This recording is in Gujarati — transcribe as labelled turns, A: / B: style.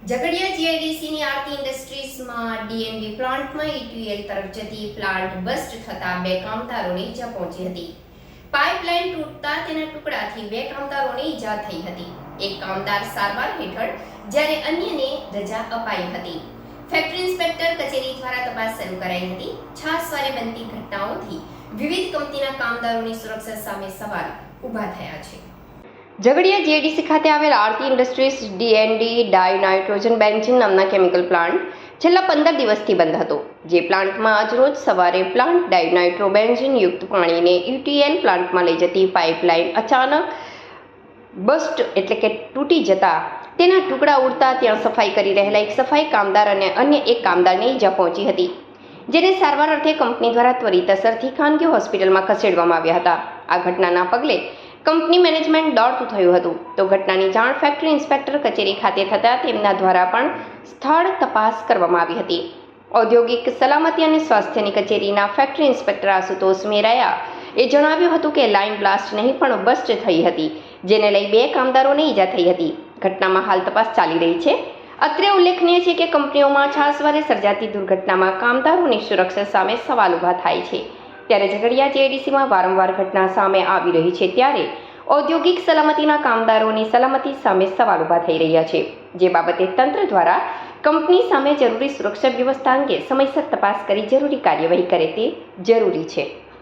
A: ઝઘડિયા જીઆઈડીસીની આરતી ઇન્ડસ્ટ્રીઝમાં ડીએનડી પ્લાન્ટમાં ઈટીએલ તરફ જતી પ્લાન્ટ બસ્ટ થતા બે કામદારોને ઈજા પહોંચી હતી. પાઇપલાઇન તૂટતા તેના ટુકડાથી બે કામદારોને ઈજા થઈ હતી. એક કામદાર સારવાર હેઠળ જ્યારે અન્યને રજા અપાઈ હતી. ફેક્ટરી ઇન્સ્પેક્ટર કચેરી દ્વારા તપાસ શરૂ કરાઈ હતી. છાસવારે બનતી ઘટનાઓથી વિવિધ કંપનીના કામદારોની સુરક્ષા સામે સવાલ ઊભા થયા છે. ઝઘડિયા જીઆઈડીસી ખાતે આવેલ આરતી ઇન્ડસ્ટ્રીઝ ડીએનડી ડાયનાઇટ્રોજન બેન્ઝીન નામના કેમિકલ પ્લાન્ટ છેલ્લા 15 દિવસથી બંધ હતો. જે પ્લાન્ટમાં આજરોજ સવારે પ્લાન્ટ ડાયનાઇટ્રોબેન્ઝીન યુક્ત પાણીને ઈટીએલ પ્લાન્ટમાં લઈ જતી પાઇપલાઇન અચાનક બસ્ટ એટલે કે તૂટી જતા તેના ટુકડા ઉડતા ત્યાં સફાઈ કરી રહેલા એક સફાઈ કામદાર અને અન્ય એક કામદારને ઈજા પહોંચી હતી, જેને સારવાર અર્થે કંપની દ્વારા ત્વરિત અસરથી ખાનગી હોસ્પિટલમાં ખસેડવામાં આવ્યા હતા. આ ઘટનાના પગલે કંપની મેનેજમેન્ટ દોડતું થયું હતું. તો ઘટનાની જાણ ફેક્ટરી ઇન્સ્પેક્ટર કચેરી ખાતે થતાં તેમના દ્વારા પણ સ્થળ તપાસ કરવામાં આવી હતી. ઔદ્યોગિક સલામતી અને સ્વાસ્થ્યની કચેરીના ફેક્ટરી ઇન્સ્પેક્ટર આશુતોષ મેરાયા એ જણાવ્યું હતું કે લાઇન બ્લાસ્ટ નહીં પણ બસ્ટ થઈ હતી, જેને લઈ બે કામદારોને ઈજા થઈ હતી. ઘટનામાં હાલ તપાસ ચાલી રહી છે. અત્રે ઉલ્લેખનીય છે કે કંપનીઓમાં છાસવારે સર્જાતી દુર્ઘટનામાં કામદારોની સુરક્ષા સામે સવાલ ઊભા થાય છે. ત્યારે ઝઘડિયા જીઆઈડીસીમાં વારંવાર ઘટના સામે આવી રહી છે, ત્યારે ઔદ્યોગિક સલામતીના કામદારોની સલામતી સામે સવાલ ઊભા થઈ રહ્યા છે. જે બાબતે તંત્ર દ્વારા કંપની સામે જરૂરી સુરક્ષા વ્યવસ્થા અંગે સમયસર તપાસ કરી જરૂરી કાર્યવાહી કરે તે જરૂરી છે.